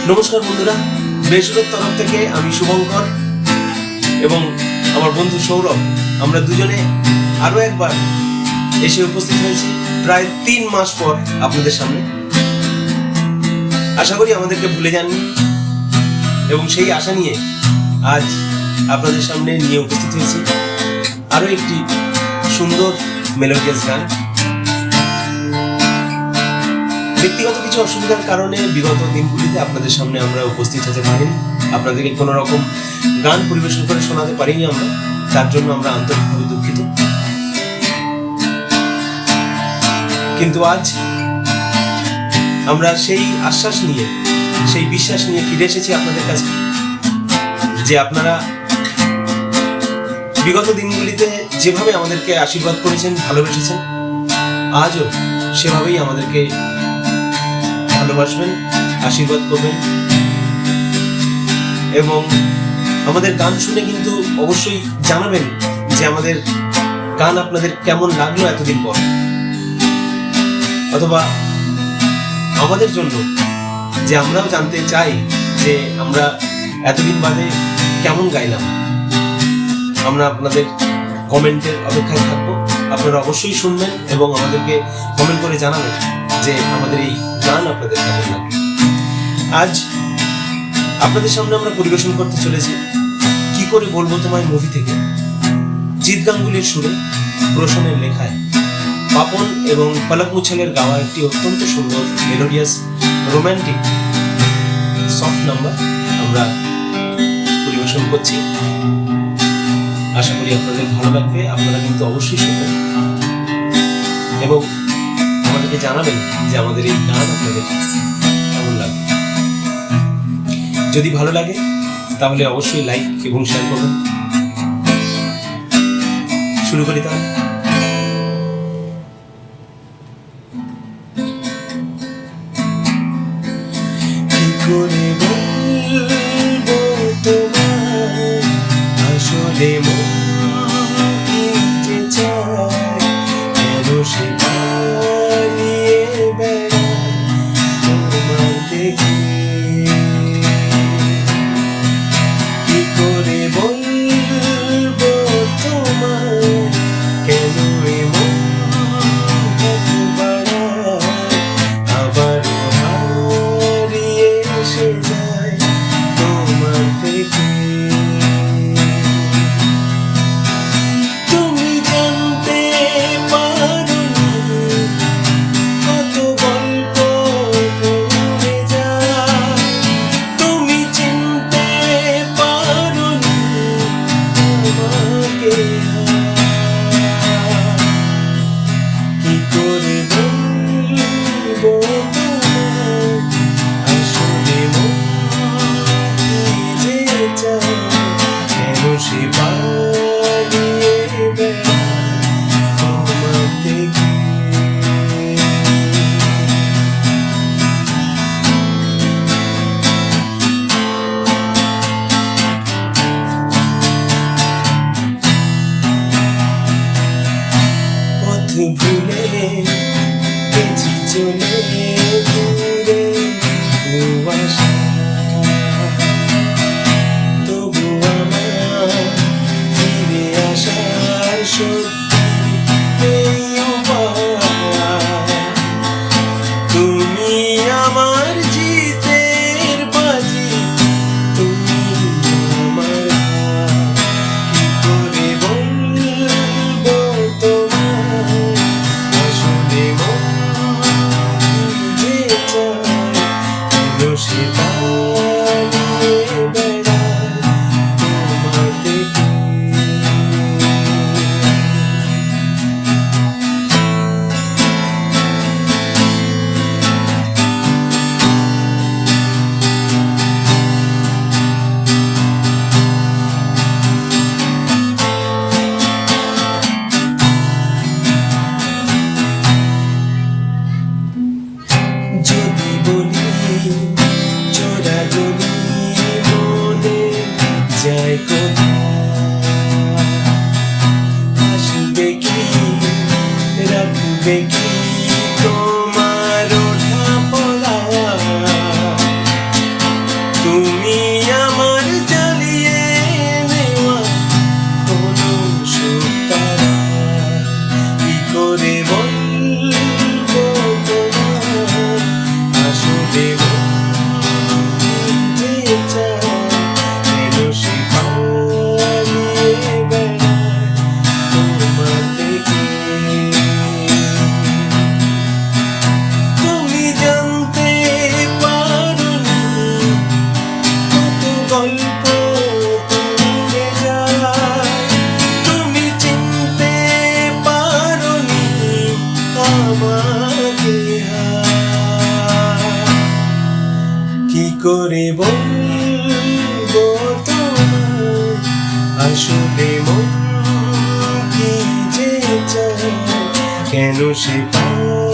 নমস্কার বন্ধুরা, বেসুরোর তরফ থেকে আমি শুভঙ্কর এবং আমার বন্ধু সৌরভ, আমরা দুজনে আরো একবার এসে উপস্থিত হয়েছি প্রায় 3 মাস পর আপনাদের সামনে। আশা করি আমাদেরকে ভুলে যাননি এবং সেই আশা নিয়ে আজ আপনাদের সামনে নিয়ে উপস্থিত হয়েছি আরো একটি সুন্দর মেলোডিয়াস গান। ব্যক্তিগত কিছু অসুবিধার কারণে বিগত দিনগুলিতে আপনাদের সামনে আমরা উপস্থিত হতে পারিনি, আপনাদেরকে কোনো রকম গান পরিবেশন করে শোনাতে পারিনি আমরা, তার জন্য আমরা আন্তরিকভাবে দুঃখিত। কিন্তু আজ আমরা সেই আশ্বাস নিয়ে, সেই বিশ্বাস নিয়ে ফিরে এসেছি আপনাদের কাছে যে আপনারা বিগত দিনগুলিতে যেভাবে আমাদেরকে আশীর্বাদ করেছেন, ভালোবেসেছেন, আজও সেভাবেই আমাদেরকে ভালোবাসবেন, আশীর্বাদ করবেন এবং আমাদের গান শুনে কিন্তু অবশ্যই জানাবেন যে আমাদের গান আপনাদের কেমন লাগলো এতদিন পর, অথবা আমাদের জন্য যে আমরাও জানতে চাই যে আমরা এতদিন বাদে কেমন গাইলাম। আমরা আপনাদের কমেন্টের অপেক্ষায় থাকবো, আপনারা অবশ্যই শুনবেন এবং আমাদেরকে কমেন্ট করে জানাবেন যে আমাদের এই গান আপনাদের কেমন লাগে। আজ আপনাদের সামনে আমরা পরিবেশন করতে চলেছি কি করে বলবো তোমায় মুভি থেকে জিৎ গাঙ্গুলির সুরে, প্রসন্নের লেখায়, পাপন এবং পলক মুছালের গাওয়া একটি অত্যন্ত সুন্দর মেলোডিয়াস রোমান্টিক সফট নাম্বার আমরা পরিবেশন করছি। আশা করি আপনাদের ভালো লাগবে, আপনারা কিন্তু অবশ্যই শুনবেন এবং আমাদেরকে জানাবেন যে আমাদের এই গান আপনাদের কেমন লাগবে। যদি ভালো লাগে তাহলে অবশ্যই লাইক এবং শেয়ার করবেন। শুরু করি তাহলে। কি করে বলবো তোমায় আসলে মন কি যে চায়, কেন সে পালিয়ে বেড়ায় তোমার দেখে। কি করে বলবো তোমায় কেন এমন হাত বাড়ায়, আবার হারিয়ে এসে যায় তোমার থেকে। তুমি জানতে পারোনি কত গল্প পড়ে যায়, তুমি চিনতে পারোনি আমাকে। কি করে বলবো তোমায় আসলে মন কি যে চায়, কেন সে পালিয়ে বেড়ায় তোমার থেকে। পথ ভুলে গেছি চলে দূরে কুয়াশা, তবু আমার ফিরে আসার শক্তি নেই উপায়। তুমি আমার জিতের বাজি, তুমি আমার হার। কি করে বলবো তোমায় আসলে মন কি যে চায়, কেন সে পালিয়ে বেড়ায় তোমার দেখে। যদি বলি চোরা যদি মনে যায় কোথায়, আসবে কি রাখবে কি তোমার ওঠা পড়া। করে বলবো তোমায় আসলে মন কি যে চায়, কেন সে পায়